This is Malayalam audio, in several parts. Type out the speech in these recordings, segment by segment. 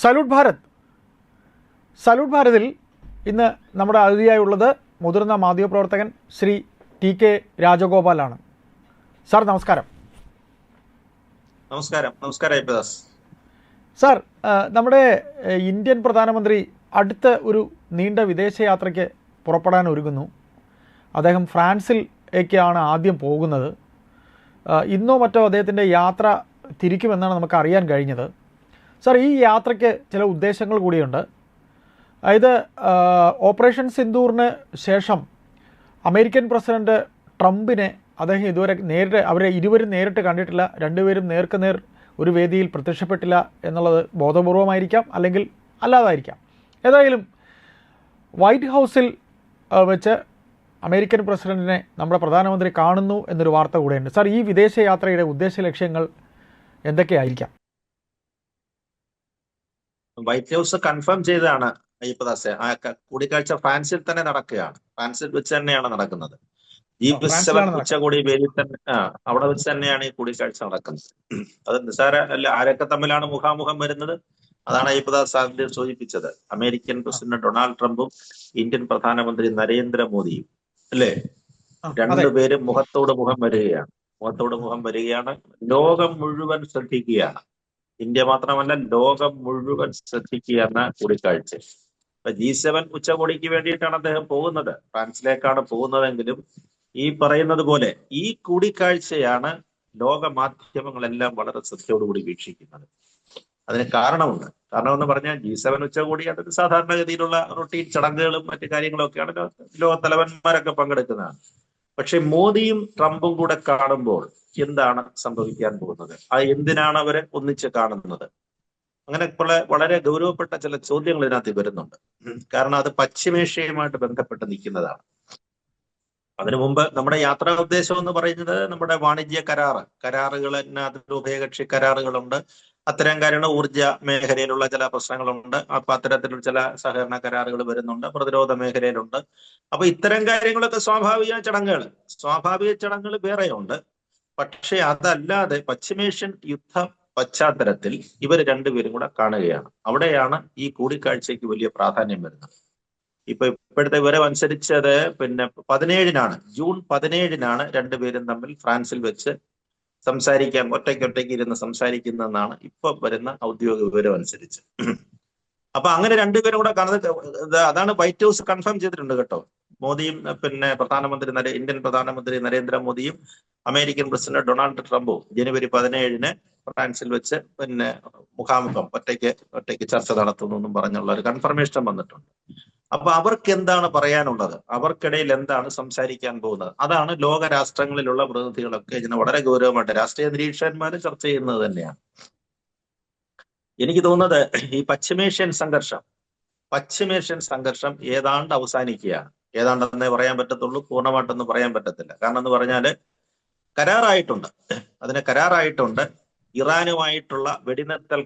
സല്യൂട്ട് ഭാരത്. സല്യൂട്ട് ഭാരതിൽ ഇന്ന് നമ്മുടെ അതിഥിയായുള്ളത് മുതിർന്ന മാധ്യമപ്രവർത്തകൻ ശ്രീ TK രാജഗോപാലാണ്. സാർ നമസ്കാരം. നമസ്കാരം. നമസ്കാരം സാർ, നമ്മുടെ ഇന്ത്യൻ പ്രധാനമന്ത്രി അടുത്ത ഒരു നീണ്ട വിദേശയാത്രയ്ക്ക് പുറപ്പെടാൻ ഒരുങ്ങുന്നു. അദ്ദേഹം ഫ്രാൻസിലേക്കാണ് ആദ്യം പോകുന്നത്. ഇന്നോ മറ്റോ അദ്ദേഹത്തിൻ്റെ യാത്ര തിരിക്കുമെന്നാണ് നമുക്ക് അറിയാൻ കഴിഞ്ഞത്. സാർ, ഈ യാത്രയ്ക്ക് ചില ഉദ്ദേശങ്ങൾ കൂടിയുണ്ട്. അതായത് ഓപ്പറേഷൻ സിന്ദൂറിന് ശേഷം അമേരിക്കൻ പ്രസിഡന്റ് ട്രംപിനെ അദ്ദേഹം ഇതുവരെ അവരെ ഇരുവരും നേരിട്ട് കണ്ടിട്ടില്ല. രണ്ടുപേരും നേർക്കുനേർ ഒരു വേദിയിൽ പ്രത്യക്ഷപ്പെട്ടില്ല എന്നുള്ളത് ബോധപൂർവമായിരിക്കാം, അല്ലെങ്കിൽ അല്ലാതായിരിക്കാം. ഏതായാലും വൈറ്റ് ഹൗസിൽ വെച്ച് അമേരിക്കൻ പ്രസിഡന്റിനെ നമ്മുടെ പ്രധാനമന്ത്രി കാണുന്നു എന്നൊരു വാർത്ത കൂടെയുണ്ട്. സാർ, ഈ വിദേശയാത്രയുടെ ഉദ്ദേശ ലക്ഷ്യങ്ങൾ എന്തൊക്കെയായിരിക്കാം? വൈറ്റ് ഹൗസ് കൺഫേം ചെയ്തതാണ് അയ്യപ്പദാസെ. ആ കൂടിക്കാഴ്ച ഫ്രാൻസിൽ തന്നെ നടക്കുകയാണ്. ഫ്രാൻസിൽ വെച്ച് തന്നെയാണ് നടക്കുന്നത്. G7 ഉച്ചകോടി വേദിയിൽ തന്നെ അവിടെ വെച്ച് തന്നെയാണ് ഈ കൂടിക്കാഴ്ച നടക്കുന്നത്. അത് നിസ്സാര അല്ല. ആരൊക്കെ തമ്മിലാണ് മുഖാമുഖം വരുന്നത്? അതാണ് അയ്യപ്പദാസ് സാറിന്റെ സൂചിപ്പിച്ചത്. അമേരിക്കൻ പ്രസിഡന്റ് ഡൊണാൾഡ് ട്രംപും ഇന്ത്യൻ പ്രധാനമന്ത്രി നരേന്ദ്രമോദിയും അല്ലേ? രണ്ടുപേരും മുഖത്തോട് മുഖം വരികയാണ്. ലോകം മുഴുവൻ ശ്രദ്ധിക്കുകയാണ്. ഇന്ത്യ മാത്രമല്ല, ലോകം മുഴുവൻ ശ്രദ്ധിക്കുകയാണ് കൂടിക്കാഴ്ച. G7 ഉച്ചകോടിക്ക് വേണ്ടിയിട്ടാണ് അദ്ദേഹം പോകുന്നത്. ഫ്രാൻസിലേക്കാണ് പോകുന്നതെങ്കിലും ഈ പറയുന്നത് പോലെ ഈ കൂടിക്കാഴ്ചയാണ് ലോക മാധ്യമങ്ങളെല്ലാം വളരെ ശ്രദ്ധയോടുകൂടി വീക്ഷിക്കുന്നത്. അതിന് കാരണമുണ്ട്. കാരണമെന്ന് പറഞ്ഞാൽ G7 ഉച്ചകോടി അതൊരു സാധാരണഗതിയിലുള്ള റൊട്ടീൻ ചടങ്ങുകളും മറ്റു കാര്യങ്ങളൊക്കെയാണ്. ലോക തലവന്മാരൊക്കെ പങ്കെടുക്കുന്നതാണ്. പക്ഷെ മോദിയും ട്രംപും കൂടെ കാണുമ്പോൾ എന്താണ് സംഭവിക്കാൻ പോകുന്നത്? എന്തിനാണ് അവരെ ഒന്നിച്ച് കാണുന്നത്? അങ്ങനെ വളരെ ഗൗരവപ്പെട്ട ചില ചോദ്യങ്ങൾ ഇതിനകത്ത് വരുന്നുണ്ട്. കാരണം അത് പശ്ചിമേഷ്യയുമായിട്ട് ബന്ധപ്പെട്ട് നിൽക്കുന്നതാണ്. അതിനു മുമ്പ് നമ്മുടെ യാത്രാ ഉദ്ദേശം എന്ന് പറയുന്നത് നമ്മുടെ വാണിജ്യ കരാറുകൾ, അതിൽ ഉഭയകക്ഷി കരാറുകളുണ്ട്. അത്തരം കാര്യങ്ങൾ, ഊർജ മേഖലയിലുള്ള ചില പ്രശ്നങ്ങളുണ്ട്. അപ്പൊ അത്തരത്തിലുള്ള ചില സഹകരണ കരാറുകൾ വരുന്നുണ്ട്. പ്രതിരോധ മേഖലയിലുണ്ട്. അപ്പൊ ഇത്തരം കാര്യങ്ങളൊക്കെ സ്വാഭാവിക ചടങ്ങുകൾ വേറെയുണ്ട്. പക്ഷെ അതല്ലാതെ പശ്ചിമേഷ്യൻ യുദ്ധ പശ്ചാത്തലത്തിൽ ഇവർ രണ്ടുപേരും കൂടെ കാണുകയാണ്. അവിടെയാണ് ഈ കൂടിക്കാഴ്ചയ്ക്ക് വലിയ പ്രാധാന്യം വരുന്നത്. ഇപ്പോഴത്തെ വിവരം അനുസരിച്ചത് ജൂൺ 17 രണ്ടുപേരും തമ്മിൽ ഫ്രാൻസിൽ വെച്ച് സംസാരിക്കാൻ ഒറ്റയ്ക്ക് ഇരുന്ന് സംസാരിക്കുന്നതെന്നാണ് ഇപ്പൊ വരുന്ന ഔദ്യോഗിക വിവരം അനുസരിച്ച്. അപ്പൊ അങ്ങനെ രണ്ടുപേരും കൂടെ കാണുന്നത്, അതാണ് വൈറ്റ് ഹൗസ് കൺഫേം ചെയ്തിട്ടുണ്ട് കേട്ടോ. മോദിയും ഇന്ത്യൻ പ്രധാനമന്ത്രി നരേന്ദ്രമോദിയും അമേരിക്കൻ പ്രസിഡന്റ് ഡൊണാൾഡ് ട്രംപും ജനുവരി 17 ഫ്രാൻസിൽ വെച്ച് മുഖാമുഖം ഒറ്റയ്ക്ക് ചർച്ച നടത്തുന്നു പറഞ്ഞുള്ള ഒരു കൺഫർമേഷൻ വന്നിട്ടുണ്ട്. അപ്പൊ അവർക്ക് എന്താണ് പറയാനുള്ളത്? അവർക്കിടയിൽ എന്താണ് സംസാരിക്കാൻ പോകുന്നത്? അതാണ് ലോക രാഷ്ട്രങ്ങളിലുള്ള പ്രതിനിധികളൊക്കെ ഇതിനെ വളരെ ഗൗരവമായിട്ട് രാഷ്ട്രീയ നിരീക്ഷകന്മാർ ചർച്ച ചെയ്യുന്നത് തന്നെയാണ്. എനിക്ക് തോന്നുന്നത് ഈ പശ്ചിമേഷ്യൻ സംഘർഷം ഏതാണ്ട് അവസാനിക്കുകയാണ്. ഏതാണ്ടെന്നേ പറയാൻ പറ്റത്തുള്ളൂ, പൂർണ്ണമായിട്ടൊന്നും പറയാൻ പറ്റത്തില്ല. കാരണം എന്ന് പറഞ്ഞാല് കരാറായിട്ടുണ്ട്. ഇറാനുമായിട്ടുള്ള വെടിനിർത്തൽ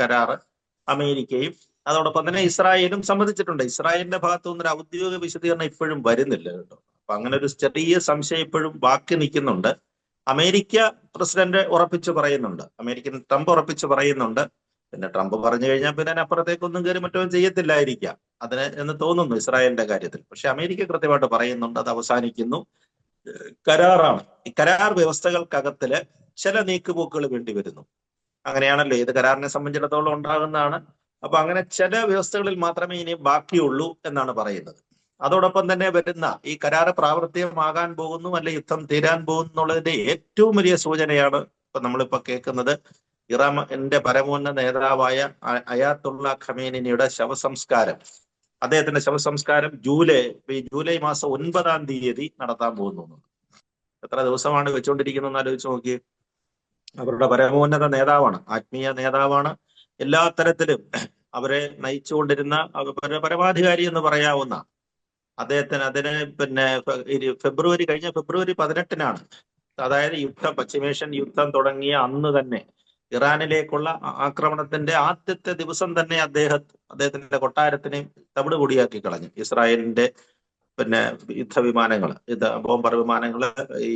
കരാർ അമേരിക്കയും അതോടൊപ്പം തന്നെ ഇസ്രായേലും സമ്മതിച്ചിട്ടുണ്ട്. ഇസ്രായേലിന്റെ ഭാഗത്തു നിന്നൊരു ഔദ്യോഗിക വിശദീകരണം ഇപ്പോഴും വരുന്നില്ല കേട്ടോ. അപ്പൊ അങ്ങനെ ഒരു ചെറിയ സംശയം ഇപ്പോഴും ബാക്കി നിൽക്കുന്നുണ്ട്. അമേരിക്കൻ ട്രംപ് ഉറപ്പിച്ചു പറയുന്നുണ്ട്. പിന്നെ ട്രംപ് പറഞ്ഞു കഴിഞ്ഞാൽ പിന്നെ അപ്പുറത്തേക്കൊന്നും കയറി മറ്റോ ചെയ്യത്തില്ലായിരിക്കാം എന്ന് തോന്നുന്നു ഇസ്രായേലിന്റെ കാര്യത്തിൽ. പക്ഷെ അമേരിക്ക കൃത്യമായിട്ട് പറയുന്നുണ്ട് അത് അവസാനിക്കുന്നു, കരാറാണ്. ഈ കരാർ വ്യവസ്ഥകൾക്കകത്തില് ചില നീക്കുപോക്കുകൾ വേണ്ടി വരുന്നു. അങ്ങനെയാണല്ലോ ഏത് കരാറിനെ സംബന്ധിച്ചിടത്തോളം ഉണ്ടാകുന്നതാണ്. അപ്പൊ അങ്ങനെ ചില വ്യവസ്ഥകളിൽ മാത്രമേ ഇനി ബാക്കിയുള്ളൂ എന്നാണ് പറയുന്നത്. അതോടൊപ്പം തന്നെ വരുന്ന ഈ കരാറ് പ്രാവർത്തികമാകാൻ പോകുന്നു, അല്ലെ യുദ്ധം തീരാൻ പോകുന്നു എന്നുള്ളതിന്റെ ഏറ്റവും വലിയ സൂചനയാണ് നമ്മളിപ്പോ കേൾക്കുന്നത്. ഇറാന്റെ പരമോന്നത നേതാവായ അയാത്തുള്ള ഖമേനിയുടെ അദ്ദേഹത്തിന്റെ ശവസംസ്കാരം ജൂലൈ മാസം 9 നടത്താൻ പോകുന്നു. എത്ര ദിവസമാണ് വെച്ചുകൊണ്ടിരിക്കുന്നതെന്ന് ആലോചിച്ച് നോക്കി. അവരുടെ പരമോന്നത നേതാവാണ്, ആത്മീയ നേതാവാണ്. എല്ലാ തരത്തിലും അവരെ നയിച്ചുകൊണ്ടിരുന്ന പരമാധികാരി എന്ന് പറയാവുന്ന അതിന് കഴിഞ്ഞ ഫെബ്രുവരി 18 അതായത് പശ്ചിമേഷ്യൻ യുദ്ധം തുടങ്ങിയ അന്ന് തന്നെ ഇറാനിലേക്കുള്ള ആക്രമണത്തിന്റെ ആദ്യത്തെ ദിവസം തന്നെ അദ്ദേഹത്തിന്റെ കൊട്ടാരത്തിനെ തവിടുപൊടിയാക്കി കളഞ്ഞു. ഇസ്രായേലിന്റെ പിന്നെ യുദ്ധവിമാനങ്ങൾ, ബോംബർ വിമാനങ്ങൾ, ഈ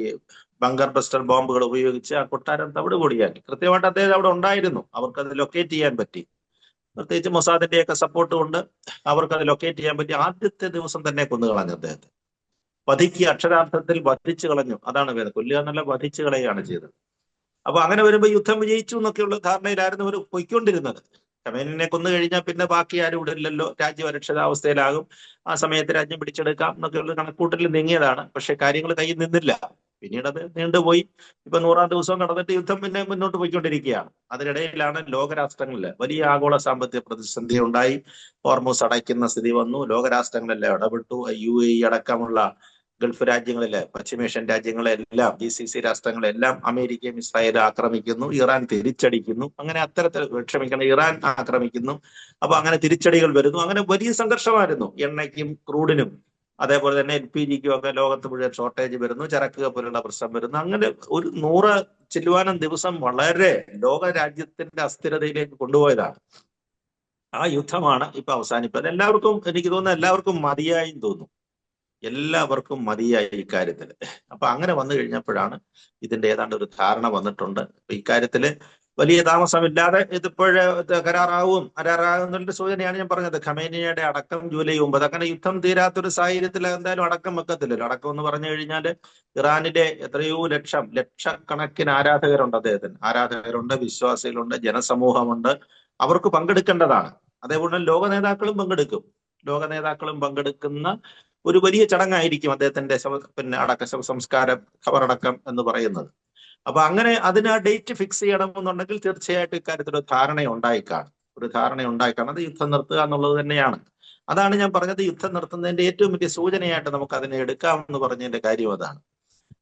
ബങ്കർ ബസ്റ്റർ ബോംബുകൾ ഉപയോഗിച്ച് ആ കൊട്ടാരം തവിടുപൊടിയാക്കി. കൃത്യമായിട്ട് അദ്ദേഹം അവിടെ ഉണ്ടായിരുന്നു, അവർക്കത് ലൊക്കേറ്റ് ചെയ്യാൻ പറ്റി. പ്രത്യേകിച്ച് മൊസാദിന്റെയൊക്കെ സപ്പോർട്ട് കൊണ്ട് അവർക്കത് ലൊക്കേറ്റ് ചെയ്യാൻ പറ്റി. ആദ്യത്തെ ദിവസം തന്നെ കൊന്നുകളഞ്ഞു അദ്ദേഹത്തെ. വധിക്കുക, അക്ഷരാർത്ഥത്തിൽ വധിച്ചു കളഞ്ഞു. അതാണ് വേദന. കൊല്ലുക എന്നല്ല, വധിച്ചു കളയുകയാണ് ചെയ്തത്. അപ്പൊ അങ്ങനെ വരുമ്പോൾ യുദ്ധം വിജയിച്ചു എന്നൊക്കെയുള്ള ധാരണയിലായിരുന്നു അവർ പൊയ്ക്കൊണ്ടിരുന്നത്. ഖമേനിനെ കൊന്നു കഴിഞ്ഞാൽ പിന്നെ ബാക്കി ആരും ഇവിടെ ഇല്ലല്ലോ, രാജ്യം അരക്ഷിതാവസ്ഥയിലാകും, ആ സമയത്ത് രാജ്യം പിടിച്ചെടുക്കാം എന്നൊക്കെയുള്ള കണക്കൂട്ടലിൽ നീങ്ങിയതാണ്. പക്ഷെ കാര്യങ്ങൾ കയ്യിൽ നിന്നില്ല. പിന്നീട് അത് നീണ്ടുപോയി. ഇപ്പൊ 100-ാം ദിവസം കടന്നിട്ട് യുദ്ധം പിന്നെ മുന്നോട്ട് പോയിക്കൊണ്ടിരിക്കുകയാണ്. അതിനിടയിലാണ് ലോകരാഷ്ട്രങ്ങളിൽ വലിയ ആഗോള സാമ്പത്തിക പ്രതിസന്ധി ഉണ്ടായി. ഹോർമൂസ് അടയ്ക്കുന്ന സ്ഥിതി വന്നു. ലോകരാഷ്ട്രങ്ങളെല്ലാം ഇടപെട്ടു. UAE അടക്കമുള്ള ഗൾഫ് രാജ്യങ്ങളിലെ, പശ്ചിമേഷ്യൻ രാജ്യങ്ങളെല്ലാം, GCC രാഷ്ട്രങ്ങളെല്ലാം അമേരിക്കയും ഇസ്രായേലും ആക്രമിക്കുന്നു. ഇറാൻ തിരിച്ചടിക്കുന്നു. അങ്ങനെ ഇറാൻ ആക്രമിക്കുന്നു. അപ്പൊ അങ്ങനെ തിരിച്ചടികൾ വരുന്നു. അങ്ങനെ വലിയ സംഘർഷമായിരുന്നു. എണ്ണയ്ക്കും ക്രൂഡിനും അതേപോലെ തന്നെ LPGക്കും ഒക്കെ ലോകത്ത് മുഴുവൻ ഷോർട്ടേജ് വരുന്നു. ചരക്ക് കപ്പലുകളുടെ പ്രശ്നം വരുന്നു. അങ്ങനെ ഒരു 100 ചില്ലുവാനം ദിവസം വളരെ ലോക രാജ്യത്തിന്റെ അസ്ഥിരതയിലേക്ക് കൊണ്ടുപോയതാണ്. ആ യുദ്ധമാണ് ഇപ്പൊ അവസാനിപ്പത്. എല്ലാവർക്കും, എനിക്ക് തോന്നുന്നു എല്ലാവർക്കും മതിയായി തോന്നുന്നു. എല്ലാവർക്കും മതിയായി ഇക്കാര്യത്തിൽ. അപ്പൊ അങ്ങനെ വന്നു കഴിഞ്ഞപ്പോഴാണ് ഇതിന്റെ ഏതാണ്ട് ഒരു ധാരണ വന്നിട്ടുണ്ട്. ഇക്കാര്യത്തില് വലിയ താമസമില്ലാതെ ഇതിപ്പോഴേ കരാറാകുന്നതിന്റെ സൂചനയാണ് ഞാൻ പറഞ്ഞത്. ഖമേനിയുടെ അടക്കം ജൂലൈ 9. അങ്ങനെ യുദ്ധം തീരാത്തൊരു സാഹചര്യത്തിൽ എന്തായാലും അടക്കം വെക്കത്തില്ലല്ലോ. അടക്കം എന്ന് പറഞ്ഞു കഴിഞ്ഞാൽ ഇറാനിലെ എത്രയോ ലക്ഷക്കണക്കിന് ആരാധകരുണ്ട് അദ്ദേഹത്തിന്. ആരാധകരുണ്ട്, വിശ്വാസികളുണ്ട്, ജനസമൂഹമുണ്ട്. അവർക്ക് പങ്കെടുക്കേണ്ടതാണ്. അതേപോലെ ലോക നേതാക്കളും പങ്കെടുക്കും. ലോക നേതാക്കളും പങ്കെടുക്കുന്ന ഒരു വലിയ ചടങ്ങായിരിക്കും അദ്ദേഹത്തിന്റെ ശവസംസ്കാരം, ഖബറടക്കം എന്ന് പറയുന്നത്. അപ്പൊ അങ്ങനെ അതിന് ആ ഡേറ്റ് ഫിക്സ് ചെയ്യണമെന്നുണ്ടെങ്കിൽ തീർച്ചയായിട്ടും ഇക്കാര്യത്തിൽ ഒരു ധാരണ ഉണ്ടായിക്കാണും. അത് യുദ്ധം നിർത്തുക എന്നുള്ളത് തന്നെയാണ്. അതാണ് ഞാൻ പറഞ്ഞത്, യുദ്ധം നിർത്തുന്നതിന്റെ ഏറ്റവും വലിയ സൂചനയായിട്ട് നമുക്ക് അതിനെ എടുക്കാമെന്ന് പറഞ്ഞതിന്റെ കാര്യം അതാണ്.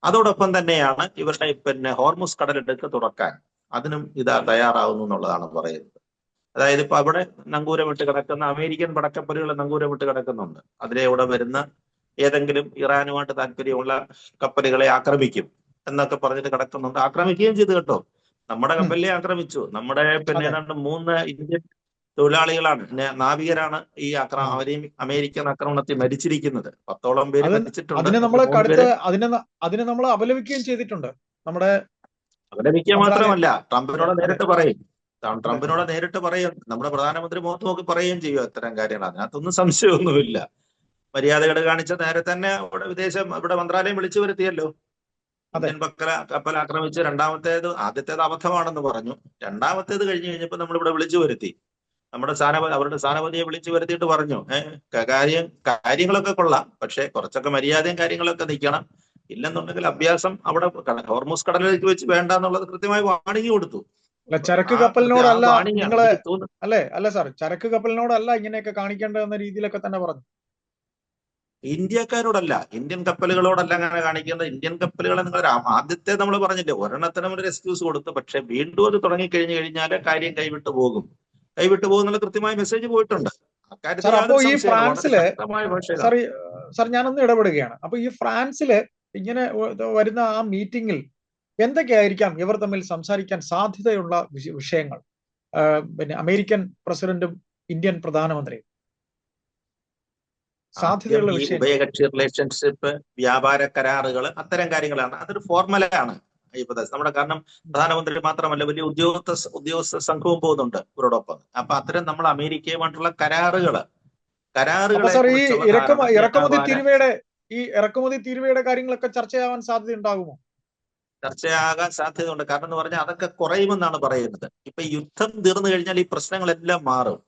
അതോടൊപ്പം തന്നെയാണ് ഇവരുടെ ഹോർമുസ് കടലിടുക്ക് തുറക്കാൻ അതിനും തയ്യാറാവുന്നു എന്നുള്ളതാണ് പറയുന്നത്. അതായത് ഇപ്പൊ അവിടെ നങ്കൂരമിട്ട് കിടക്കുന്ന അമേരിക്കൻ പടക്കപ്പലുകൾ നങ്കൂരമിട്ട് കിടക്കുന്നുണ്ട്. അതിലൂടെ വരുന്ന ഏതെങ്കിലും ഇറാനുമായിട്ട് താല്പര്യമുള്ള കപ്പലുകളെ ആക്രമിക്കും എന്നൊക്കെ പറഞ്ഞിട്ട് കിടക്കുന്നുണ്ട്. ആക്രമിക്കുകയും ചെയ്തു കേട്ടോ. നമ്മുടെ കപ്പലിനെ ആക്രമിച്ചു. നമ്മുടെ ഏതാണ്ട് 3 ഇന്ത്യൻ തൊഴിലാളികളാണ്, നാവികരാണ് ഈ അമേരിക്കൻ ആക്രമണത്തിൽ മരിച്ചിരിക്കുന്നത്. 10ഓളം പേര് മരിച്ചിട്ടുണ്ട്. അതിനെ നമ്മൾ അപലപിക്കുകയും ചെയ്തിട്ടുണ്ട്. അപലപിക്കുക മാത്രമല്ല, ട്രംപിനോട് നേരിട്ട് പറയും. നമ്മുടെ പ്രധാനമന്ത്രി മുഖത്ത് നോക്കി പറയുകയും ചെയ്യും അത്തരം കാര്യങ്ങൾ. അതിനകത്തൊന്നും സംശയമൊന്നുമില്ല. മര്യാദകൾ കാണിച്ച നേരെ തന്നെ ഇവിടെ മന്ത്രാലയം വിളിച്ചു വരുത്തിയല്ലോ. ഇന്ത്യൻ കപ്പൽ ആക്രമിച്ച് ആദ്യത്തേത് അബദ്ധമാണെന്ന് പറഞ്ഞു. രണ്ടാമത്തേത് കഴിഞ്ഞു കഴിഞ്ഞപ്പോൾ നമ്മളിവിടെ വിളിച്ചു വരുത്തി. അവരുടെ സ്ഥാനപതിയെ വിളിച്ചു വരുത്തിയിട്ട് പറഞ്ഞു, കാര്യങ്ങളൊക്കെ കൊള്ളാം, പക്ഷെ കുറച്ചൊക്കെ മര്യാദയും കാര്യങ്ങളൊക്കെ നിൽക്കണം. ഇല്ലെന്നുണ്ടെങ്കിൽ അഭ്യാസം അവിടെ ഹോർമൂസ് കടലിലേക്ക് വെച്ച് വേണ്ട എന്നുള്ളത് കൃത്യമായി വാണിംഗ് കൊടുത്തു. ചരക്ക് കപ്പലിനോടല്ല ചരക്ക് കപ്പലിനോടല്ല ഇങ്ങനെയൊക്കെ കാണിക്കേണ്ടതെന്ന രീതിയിലൊക്കെ തന്നെ പറഞ്ഞു. ഇന്ത്യക്കാരോടല്ല, ഇന്ത്യൻ കപ്പലുകളോടല്ല അങ്ങനെ കാണിക്കേണ്ടത്. ഇന്ത്യൻ കപ്പലുകളെ നിങ്ങൾ ആദ്യത്തെ നമ്മൾ പറഞ്ഞില്ലേ, ഒരെണ്ണത്തിനും ഒരു എക്സ്ക്യൂസ് കൊടുത്തു. പക്ഷെ വീണ്ടും അത് തുടങ്ങിക്കഴിഞ്ഞു കഴിഞ്ഞാൽ കാര്യം കൈവിട്ടു പോകുന്നുള്ള കൃത്യമായ മെസ്സേജ് പോയിട്ടുണ്ട്. അപ്പോ ഈ ഫ്രാൻസില് ഞാനൊന്ന് ഇടപെടുകയാണ്. അപ്പൊ ഈ ഫ്രാൻസില് ഇങ്ങനെ വരുന്ന ആ മീറ്റിംഗിൽ എന്തൊക്കെയായിരിക്കാം ഇവർ തമ്മിൽ സംസാരിക്കാൻ സാധ്യതയുള്ള വിഷയങ്ങൾ? അമേരിക്കൻ പ്രസിഡന്റും ഇന്ത്യൻ പ്രധാനമന്ത്രിയും സാധ്യതയുള്ള വിഷയം. ഉഭയകക്ഷി റിലേഷൻഷിപ്പ്, വ്യാപാര കരാറുകൾ, അത്തരം കാര്യങ്ങളാണ്. അതൊരു ഫോർമുലയാണ് നമ്മുടെ. കാരണം പ്രധാനമന്ത്രി മാത്രമല്ല, വലിയ ഉദ്യോഗസ്ഥ സംഘവും പോകുന്നുണ്ട് ഇവരോടൊപ്പം. അപ്പൊ അത്തരം നമ്മൾ അമേരിക്കയുമായിട്ടുള്ള കരാറുകള് ഇറക്കുമതി തീരുവയുടെ കാര്യങ്ങളൊക്കെ ചർച്ചയാവാൻ സാധ്യതയുണ്ടാകുമോ? ചർച്ചയാകാൻ സാധ്യതയുണ്ട്. കാരണം എന്ന് പറഞ്ഞാൽ അതൊക്കെ കുറയുമെന്നാണ് പറയുന്നത്. ഇപ്പൊ യുദ്ധം തീർന്നു കഴിഞ്ഞാൽ ഈ പ്രശ്നങ്ങളെല്ലാം മാറും,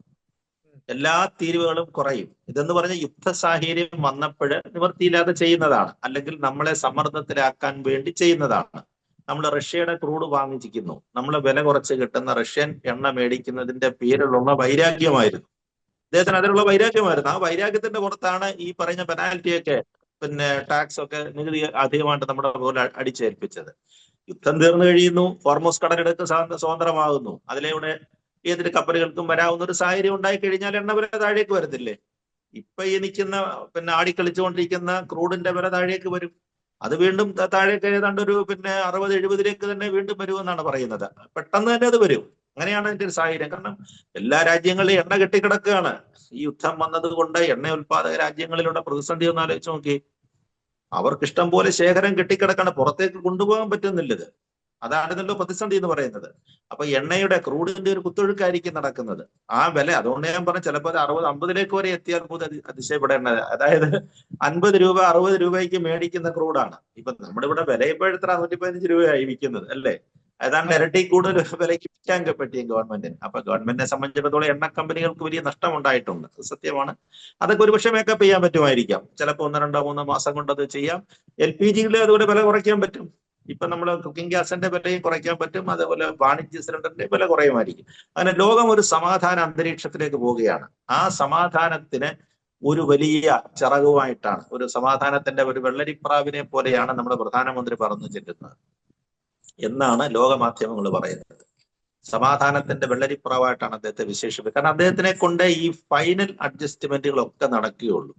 എല്ലാ തീരുവകളും കുറയും. ഇതെന്ന് പറഞ്ഞ യുദ്ധ സാഹചര്യം വന്നപ്പോൾ നിവൃത്തിയില്ലാതെ ചെയ്യുന്നതാണ്, അല്ലെങ്കിൽ നമ്മളെ സമ്മർദ്ദത്തിലാക്കാൻ വേണ്ടി ചെയ്യുന്നതാണ്. നമ്മൾ റഷ്യയുടെ ക്രൂഡ് വാങ്ങിച്ചിരിക്കുന്നു, നമ്മൾ വില കുറച്ച് കിട്ടുന്ന റഷ്യൻ എണ്ണ മേടിക്കുന്നതിന്റെ പേരിലുള്ള വൈരാഗ്യമായിരുന്നു അദ്ദേഹത്തിന്. അതിലുള്ള വൈരാഗ്യമായിരുന്നു. ആ വൈരാഗ്യത്തിന്റെ പുറത്താണ് ഈ പറയുന്ന പെനാൽറ്റിയൊക്കെ, ടാക്സ് ഒക്കെ, നികുതി അധികമായിട്ട് നമ്മുടെ പോലെ അടിച്ചേൽപ്പിച്ചത്. യുദ്ധം തീർന്നു കഴിയുന്നു, ഹോർമൂസ് കടലിടുക്ക് സ്വതന്ത്രമാകുന്നു. അതിലൂടെ ഏതൊരു കപ്പലുകൾക്കും വരാവുന്ന ഒരു സാഹചര്യം ഉണ്ടായി കഴിഞ്ഞാൽ എണ്ണ വില താഴേക്ക് വരത്തില്ലേ? ഇപ്പൊ ഈ നിൽക്കുന്ന ആടിക്കളിച്ചുകൊണ്ടിരിക്കുന്ന ക്രൂഡിന്റെ വില താഴേക്ക് വരും. അത് വീണ്ടും താഴേക്ക് ഏതാണ്ട് ഒരു 60-70 തന്നെ വീണ്ടും വരുമെന്നാണ് പറയുന്നത്. പെട്ടെന്ന് തന്നെ അത് വരും. അങ്ങനെയാണ് അതിന്റെ ഒരു സാഹചര്യം. കാരണം എല്ലാ രാജ്യങ്ങളിലും എണ്ണ കെട്ടിക്കിടക്കുകയാണ്. ഈ യുദ്ധം വന്നത് കൊണ്ട് എണ്ണ ഉൽപാദക രാജ്യങ്ങളിലുള്ള പ്രതിസന്ധി ഒന്ന് ആലോചിച്ച് നോക്കി. അവർക്ക് ഇഷ്ടം പോലെ ശേഖരം കെട്ടിക്കിടക്കാണ്, പുറത്തേക്ക് കൊണ്ടുപോകാൻ പറ്റുന്നില്ല ഇത്. അതാണിതല്ലോ പ്രതിസന്ധി എന്ന് പറയുന്നത്. അപ്പൊ എണ്ണയുടെ ക്രൂഡിന്റെ ഒരു കുത്തൊഴുക്കായിരിക്കും നടക്കുന്നത്. ആ വില, അതുകൊണ്ട് ഞാൻ പറഞ്ഞു, ചിലപ്പോൾ 60-50 വരെ എത്തിയാൽ പോലും അതിശയപ്പെടേണ്ടത്. അതായത് 50 രൂപ 60 രൂപയ്ക്ക് മേടിക്കുന്ന ക്രൂഡാണ്. ഇപ്പൊ നമ്മുടെ ഇവിടെ വില ഇപ്പോഴത്ര 115 രൂപയായി വിൽക്കുന്നത് അല്ലേ. ഏതാണ്ട് ഇരട്ടി കൂടുതൽ വിലയ്ക്ക് വിൽക്കാൻ പറ്റിയ ഗവൺമെന്റിന്. അപ്പൊ ഗവൺമെന്റിനെ സംബന്ധിച്ചിടത്തോളം എണ്ണ കമ്പനികൾക്ക് വലിയ നഷ്ടം ഉണ്ടായിട്ടുണ്ട്, സത്യമാണ്. അതൊക്കെ ഒരുപക്ഷെ മേക്കപ്പ് ചെയ്യാൻ പറ്റുമായിരിക്കാം. ചിലപ്പോൾ 1, 2, 3 മാസം കൊണ്ട് അത് ചെയ്യാം. LPG-യിൽ അതുപോലെ വില കുറയ്ക്കാൻ പറ്റും. ഇപ്പൊ നമ്മൾ കുക്കിംഗ് ഗ്യാസിന്റെ വിലയും കുറയ്ക്കാൻ പറ്റും. അതേപോലെ വാണിജ്യ സിലിണ്ടറിന്റെ വില കുറയുമായിരിക്കും. അങ്ങനെ ലോകം ഒരു സമാധാന അന്തരീക്ഷത്തിലേക്ക് പോവുകയാണ്. ആ സമാധാനത്തിന് ഒരു വലിയ ചിറകുമായിട്ടാണ്, ഒരു സമാധാനത്തിന്റെ ഒരു വെള്ളരിപ്രാവിനെ പോലെയാണ് നമ്മുടെ പ്രധാനമന്ത്രി പറഞ്ഞു ചെല്ലുന്നത് എന്നാണ് ലോകമാധ്യമങ്ങൾ പറയുന്നത്. സമാധാനത്തിന്റെ വെള്ളരിപ്രാവായിട്ടാണ് അദ്ദേഹത്തെ വിശേഷിപ്പിക്കുന്നത്. കാരണം അദ്ദേഹത്തിനെ കൊണ്ട് ഈ ഫൈനൽ അഡ്ജസ്റ്റ്മെന്റുകളൊക്കെ നടക്കുകയുള്ളൂ.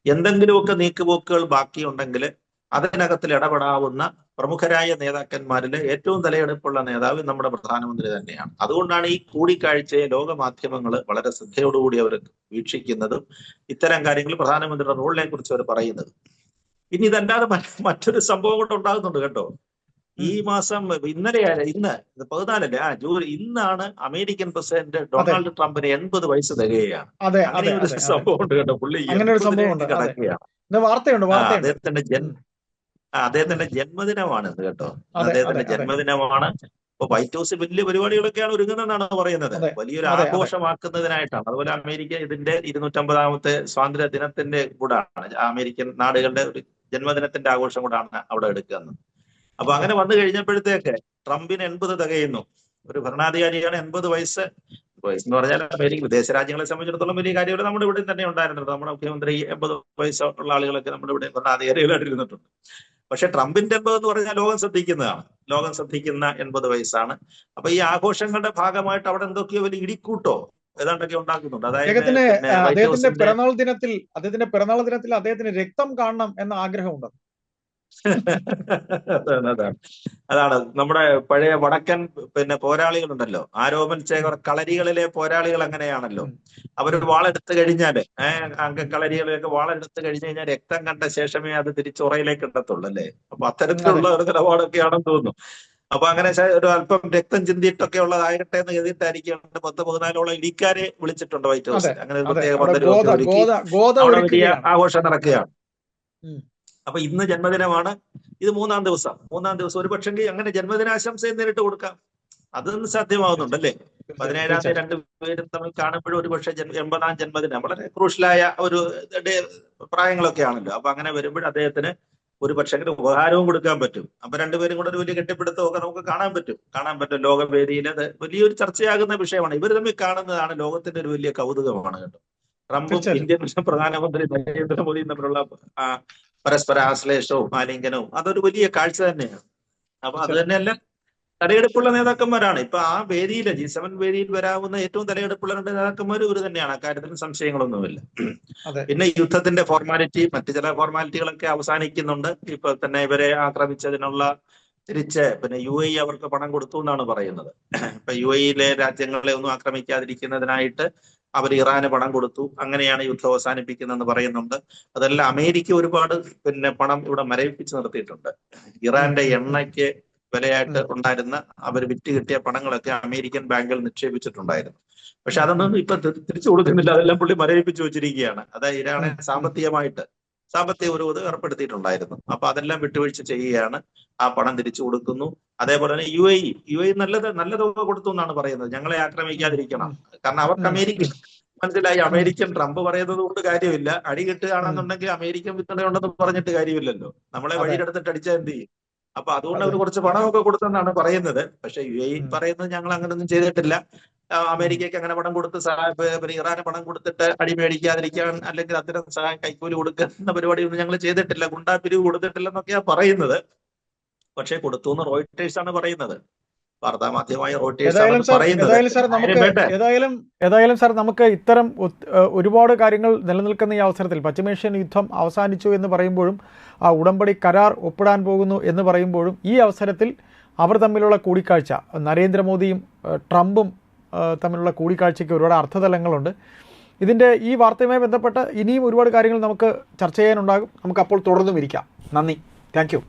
എന്തെങ്കിലുമൊക്കെ നീക്കുപോക്കുകൾ ബാക്കിയുണ്ടെങ്കിൽ അതിനകത്തിൽ ഇടപെടാവുന്ന പ്രമുഖരായ നേതാക്കന്മാരിൽ ഏറ്റവും തലയെടുപ്പുള്ള നേതാവ് നമ്മുടെ പ്രധാനമന്ത്രി തന്നെയാണ്. അതുകൊണ്ടാണ് ഈ കൂടിക്കാഴ്ചയെ ലോകമാധ്യമങ്ങൾ വളരെ ശ്രദ്ധയോടുകൂടി അവർ വീക്ഷിക്കുന്നതും ഇത്തരം കാര്യങ്ങൾ പ്രധാനമന്ത്രിയുടെ റോളിനെ കുറിച്ച് അവർ പറയുന്നത്. ഇനി ഇതല്ലാതെ മറ്റൊരു സംഭവം കൂടെ ഉണ്ടാകുന്നുണ്ട് കേട്ടോ. ഈ മാസം ഇന്ന് 14 ഇന്നാണ് അമേരിക്കൻ പ്രസിഡന്റ് ഡൊണാൾഡ് ട്രംപിന് 80 വയസ്സ് തികയുകയാണ്. അങ്ങനെ ഒരു സംഭവം ഉണ്ട് കേട്ടോ. പുള്ളി കിടക്കുകയാണ്. അദ്ദേഹത്തിന്റെ ജന്മദിനമാണ് ഇത് കേട്ടോ. അദ്ദേഹത്തിന്റെ ജന്മദിനമാണ്. ഇപ്പൊ വൈറ്റ് ഹൗസിൽ വലിയ പരിപാടികളൊക്കെയാണ് ഒരുങ്ങുന്നതെന്നാണ് പറയുന്നത്. വലിയൊരു ആഘോഷമാക്കുന്നതിനായിട്ടാണ്. അതുപോലെ അമേരിക്ക ഇതിന്റെ 250ാമത്തെ സ്വാതന്ത്ര്യ ദിനത്തിന്റെ കൂടാണ്, അമേരിക്കൻ നാടുകളുടെ ഒരു ജന്മദിനത്തിന്റെ ആഘോഷം കൂടാണ് അവിടെ എടുക്കുന്നത്. അപ്പൊ അങ്ങനെ വന്നു കഴിഞ്ഞപ്പോഴത്തേക്ക് ട്രംപിന് 80 തികയുന്നു. ഒരു ഭരണാധികാരിയാണ് 80 വയസ്സ് എന്ന് പറഞ്ഞാൽ അമേരിക്ക വിദേശ രാജ്യങ്ങളെ സംബന്ധിച്ചിടത്തോളം വലിയ കാര്യങ്ങൾ നമ്മുടെ ഇവിടെ തന്നെ ഉണ്ടായിരുന്നുണ്ട്. നമ്മുടെ മുഖ്യമന്ത്രി 80 വയസ്സുള്ള ആളുകളൊക്കെ നമ്മുടെ ഇവിടെ ഭരണാധികാരികളായിട്ട് ഇരുന്നിട്ടുണ്ട്. പക്ഷെ ട്രംപിന്റെ 80 എന്ന് പറഞ്ഞാൽ ലോകം ശ്രദ്ധിക്കുന്നതാണ്. ലോകം ശ്രദ്ധിക്കുന്ന 80 വയസ്സാണ്. അപ്പൊ ഈ ആഘോഷങ്ങളുടെ ഭാഗമായിട്ട് അവിടെ എന്തൊക്കെയോ വലിയ ഇടിക്കൂട്ടോ ഏതാണ്ടൊക്കെ ഉണ്ടാക്കുന്നുണ്ട്. അതായത് അദ്ദേഹത്തിന്റെ പിറന്നാൾ ദിനത്തിൽ അദ്ദേഹത്തിന് രക്തം കാണണം എന്ന ആഗ്രഹമുണ്ട്. അതാണ് നമ്മുടെ പഴയ വടക്കൻ പോരാളികളുണ്ടല്ലോ, ആരോമൻ ചേകർ കളരികളിലെ പോരാളികൾ അങ്ങനെയാണല്ലോ. അവരൊരു വാളെടുത്ത് കഴിഞ്ഞാല് അംഗക്കളരികളിലൊക്കെ വാളെടുത്ത് കഴിഞ്ഞു കഴിഞ്ഞാൽ രക്തം കണ്ട ശേഷമേ അത് തിരിച്ചുറയിലേക്ക് ഇടത്തുള്ളൂ അല്ലേ. അപ്പൊ അത്തരത്തിലുള്ള ഒരു നിലപാടൊക്കെയാണെന്ന് തോന്നുന്നു. അപ്പൊ അങ്ങനെ ഒരു അല്പം രക്തം ചിന്തിയിട്ടൊക്കെ ഉള്ളതാകട്ടെ എന്ന് കരുതിയിട്ടായിരിക്കും 10-14 ഇടിക്കാരെ വിളിച്ചിട്ടുണ്ട് വൈറ്റ് ഹൗസിൽ. അങ്ങനെ ഒരു പ്രത്യേക പദ്ധതി വലിയ ആഘോഷം നടക്കുകയാണ്. അപ്പൊ ഇന്ന് ജന്മദിനമാണ്. ഇത് മൂന്നാം ദിവസം ഒരു പക്ഷേ അങ്ങനെ ജന്മദിനാശംസയും നേരിട്ട് കൊടുക്കാം. അതൊന്നും സാധ്യമാവുന്നുണ്ടല്ലേ. 17-ാം തീയതി രണ്ടുപേരും തമ്മിൽ കാണുമ്പോഴും ഒരു പക്ഷേ 80ാം ജന്മദിനം വളരെ ക്രൂഷ്യലായ ഒരു പ്രായങ്ങളൊക്കെ ആണല്ലോ. അപ്പൊ അങ്ങനെ വരുമ്പോൾ അദ്ദേഹത്തിന് ഒരു പക്ഷേ ഉപഹാരവും കൊടുക്കാൻ പറ്റും. അപ്പൊ രണ്ടുപേരും കൂടെ ഒരു വലിയ കെട്ടിപ്പിടുത്തമൊക്കെ നമുക്ക് കാണാൻ പറ്റും ലോകവേദിയിൽ. അത് വലിയൊരു ചർച്ചയാകുന്ന വിഷയമാണ്. ഇവർ തമ്മിൽ കാണുന്നതാണ് ലോകത്തിന്റെ ഒരു വലിയ കൗതുകമാണ് കേട്ടോ. ട്രംപും ഇന്ത്യൻ പ്രധാനമന്ത്രി നരേന്ദ്രമോദിയും തമ്മിലുള്ള പരസ്പര ആശ്ലേഷവും ആലിംഗനവും അതൊരു വലിയ കാഴ്ച തന്നെയാണ്. അപ്പൊ അത് തന്നെയല്ല, തലയെടുപ്പുള്ള നേതാക്കന്മാരാണ്. ഇപ്പൊ ആ വേദിയിൽ G7 വേദിയിൽ വരാവുന്ന ഏറ്റവും തലയെടുപ്പുള്ള 2 നേതാക്കന്മാർ ഇവർ തന്നെയാണ്. അക്കാര്യത്തിൽ സംശയങ്ങളൊന്നുമില്ല. പിന്നെ യുദ്ധത്തിന്റെ ഫോർമാലിറ്റി, മറ്റു ചില ഫോർമാലിറ്റികളൊക്കെ അവസാനിക്കുന്നുണ്ട്. ഇപ്പൊ തന്നെ ഇവരെ ആക്രമിച്ചതിനുള്ള തിരിച്ച് UAE അവർക്ക് പണം കൊടുത്തു എന്നാണ് പറയുന്നത്. ഇപ്പൊ UAE-യിലെ രാജ്യങ്ങളെ ഒന്നും ആക്രമിക്കാതിരിക്കുന്നതിനായിട്ട് അവർ ഇറാന് പണം കൊടുത്തു. അങ്ങനെയാണ് യുദ്ധം അവസാനിപ്പിക്കുന്നതെന്ന് പറയുന്നുണ്ട്. അതെല്ലാം അമേരിക്ക ഒരുപാട് പണം ഇവിടെ മരവിപ്പിച്ച് നിർത്തിയിട്ടുണ്ട്. ഇറാന്റെ എണ്ണയ്ക്ക് വിലയായിട്ട് ഉണ്ടായിരുന്ന അവർ വിറ്റ് കിട്ടിയ പണങ്ങളൊക്കെ അമേരിക്കൻ ബാങ്കിൽ നിക്ഷേപിച്ചിട്ടുണ്ടായിരുന്നു. പക്ഷെ അതൊന്നും ഇപ്പൊ തിരിച്ചു കൊടുക്കുന്നില്ല. അതെല്ലാം പുള്ളി മരവിപ്പിച്ചു വെച്ചിരിക്കുകയാണ്. അതായത് ഇറാനെ സാമ്പത്തിക ഒരു ഏർപ്പെടുത്തിയിട്ടുണ്ടായിരുന്നു. അപ്പൊ അതെല്ലാം വിട്ടുവീഴ്ച ചെയ്യുകയാണ്. ആ പണം തിരിച്ചു കൊടുക്കുന്നു. അതേപോലെ തന്നെ UAE നല്ല തുക കൊടുത്തു എന്നാണ് പറയുന്നത്. ഞങ്ങളെ ആക്രമിക്കാതിരിക്കണം. കാരണം അവർക്ക് അമേരിക്ക മനസ്സിലായി. അമേരിക്കൻ ട്രംപ് പറയുന്നത് കൊണ്ട് കാര്യമില്ല. അടി കിട്ടുകയാണെന്നുണ്ടെങ്കിൽ അമേരിക്കൻ പിന്തുണയുണ്ടെന്ന് പറഞ്ഞിട്ട് കാര്യമില്ലല്ലോ. നമ്മളെ വഴിയെടുത്തിട്ട് അടിച്ചാൽ എന്ത് ചെയ്യും? അപ്പൊ അതുകൊണ്ട് അവർ കുറച്ച് പണമൊക്കെ കൊടുത്തെന്നാണ് പറയുന്നത്. പക്ഷെ UAE പറയുന്നത് ഞങ്ങൾ അങ്ങനെയൊന്നും ചെയ്തിട്ടില്ല. അമേരിക്കയ്ക്ക് അങ്ങനെ പണം കൊടുത്ത് ഇറാന് പണം കൊടുത്തിട്ട് അടി മേടിക്കാതിരിക്കാൻ അല്ലെങ്കിൽ അത്തരം സഹായം കൈക്കൂലി കൊടുക്കുന്ന പരിപാടിയൊന്നും ഞങ്ങൾ ചെയ്തിട്ടില്ല, ഗുണ്ടാപിരിവ് കൊടുത്തിട്ടില്ല എന്നൊക്കെയാ പറയുന്നത്. പക്ഷെ കൊടുത്തു എന്ന് റോയിട്ടേഴ്സ് ആണ് പറയുന്നത്. വാർത്താമാധ്യമമായ റോയിട്ടേഴ്സ് പറയുന്നത്. ഏതായാലും സാർ, നമുക്ക് ഇത്തരം ഒരുപാട് കാര്യങ്ങൾ നിലനിൽക്കുന്ന ഈ അവസരത്തിൽ പശ്ചിമേഷ്യൻ യുദ്ധം അവസാനിച്ചു എന്ന് പറയുമ്പോഴും ആ ഉടമ്പടി കരാർ ഒപ്പിടാൻ പോകുന്നു എന്ന് പറയുമ്പോഴും ഈ അവസരത്തിൽ അവർ തമ്മിലുള്ള കൂടിക്കാഴ്ച, നരേന്ദ്രമോദിയും ട്രംപും തമ്മിലുള്ള കൂടിക്കാഴ്ചയ്ക്ക് ഒരുപാട് അർത്ഥതലങ്ങളുണ്ട്. ഇതിൻ്റെ ഈ വാർത്തയുമായി ബന്ധപ്പെട്ട് ഇനിയും ഒരുപാട് കാര്യങ്ങൾ നമുക്ക് ചർച്ച ചെയ്യാനുണ്ടാകും. നമുക്ക് അപ്പോൾ തുടർന്നും ഇരിക്കാം. നന്ദി. Thank you.